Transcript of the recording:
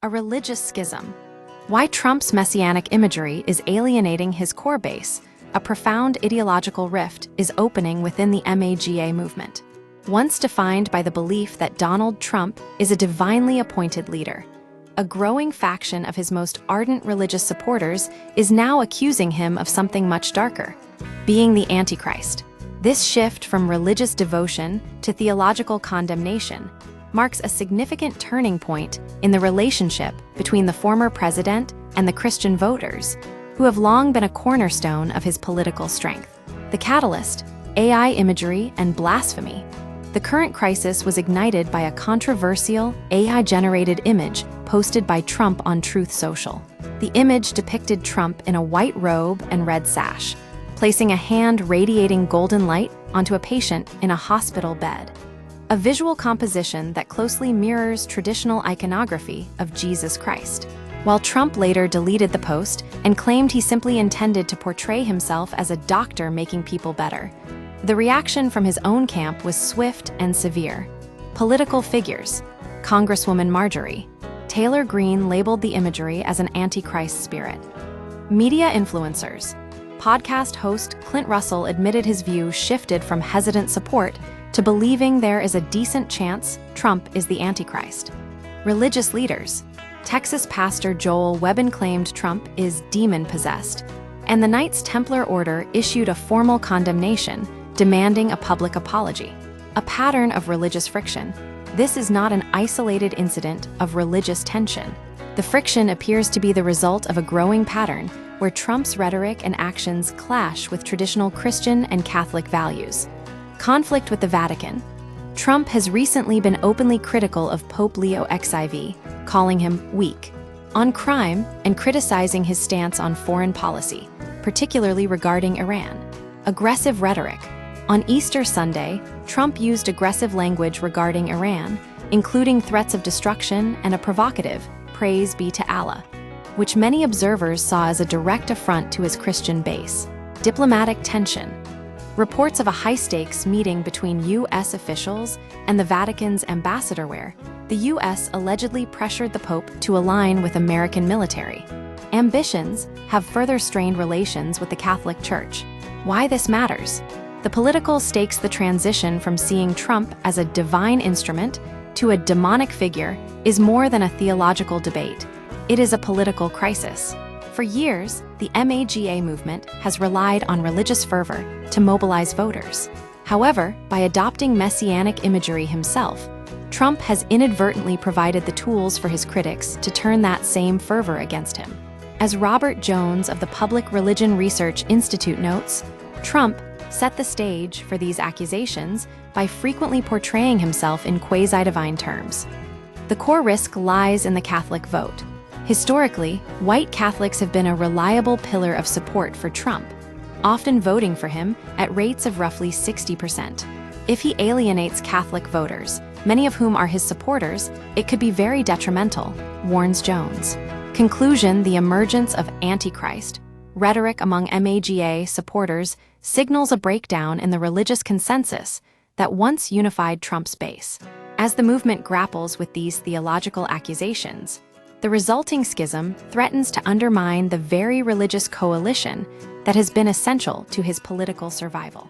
A religious schism. Why Trump's messianic imagery is alienating his core base. A profound ideological rift is opening within the MAGA movement. Once defined by the belief that Donald Trump is a divinely appointed leader, a growing faction of his most ardent religious supporters is now accusing him of something much darker, being the Antichrist. This shift from religious devotion to theological condemnation marks a significant turning point in the relationship between the former president and the Christian voters, who have long been a cornerstone of his political strength. The catalyst: AI imagery and blasphemy. The current crisis was ignited by a controversial AI-generated image posted by Trump on Truth Social. The image depicted Trump in a white robe and red sash, placing a hand radiating golden light onto a patient in a hospital bed. A visual composition that closely mirrors traditional iconography of Jesus Christ. While Trump later deleted the post and claimed he simply intended to portray himself as a doctor making people better, the reaction from his own camp was swift and severe. Political figures. Congresswoman Marjorie Taylor Greene labeled the imagery as an antichrist spirit. Media influencers. Podcast host Clint Russell admitted his view shifted from hesitant support to believing there is a decent chance Trump is the Antichrist. Religious leaders. Texas pastor Joel Webbin claimed Trump is demon-possessed, and the Knights Templar Order issued a formal condemnation demanding a public apology. A pattern of religious friction. This is not an isolated incident of religious tension. The friction appears to be the result of a growing pattern where Trump's rhetoric and actions clash with traditional Christian and Catholic values. Conflict with the Vatican. Trump has recently been openly critical of Pope Leo XIV, calling him weak on crime and criticizing his stance on foreign policy, particularly regarding Iran. Aggressive rhetoric. On Easter Sunday, Trump used aggressive language regarding Iran, including threats of destruction and a provocative "Praise be to Allah," which many observers saw as a direct affront to his Christian base. Diplomatic tension. Reports of a high-stakes meeting between U.S. officials and the Vatican's ambassador where the U.S. allegedly pressured the Pope to align with American military ambitions have further strained relations with the Catholic Church. Why this matters? The political stakes. The transition from seeing Trump as a divine instrument to a demonic figure is more than a theological debate. It is a political crisis. For years, the MAGA movement has relied on religious fervor to mobilize voters. However, by adopting messianic imagery himself, Trump has inadvertently provided the tools for his critics to turn that same fervor against him. As Robert Jones of the Public Religion Research Institute notes, Trump set the stage for these accusations by frequently portraying himself in quasi-divine terms. The core risk lies in the Catholic vote. Historically, white Catholics have been a reliable pillar of support for Trump, often voting for him at rates of roughly 60%. If he alienates Catholic voters, many of whom are his supporters, it could be very detrimental, warns Jones. Conclusion: the emergence of Antichrist rhetoric among MAGA supporters signals a breakdown in the religious consensus that once unified Trump's base. As the movement grapples with these theological accusations, the resulting schism threatens to undermine the very religious coalition that has been essential to his political survival.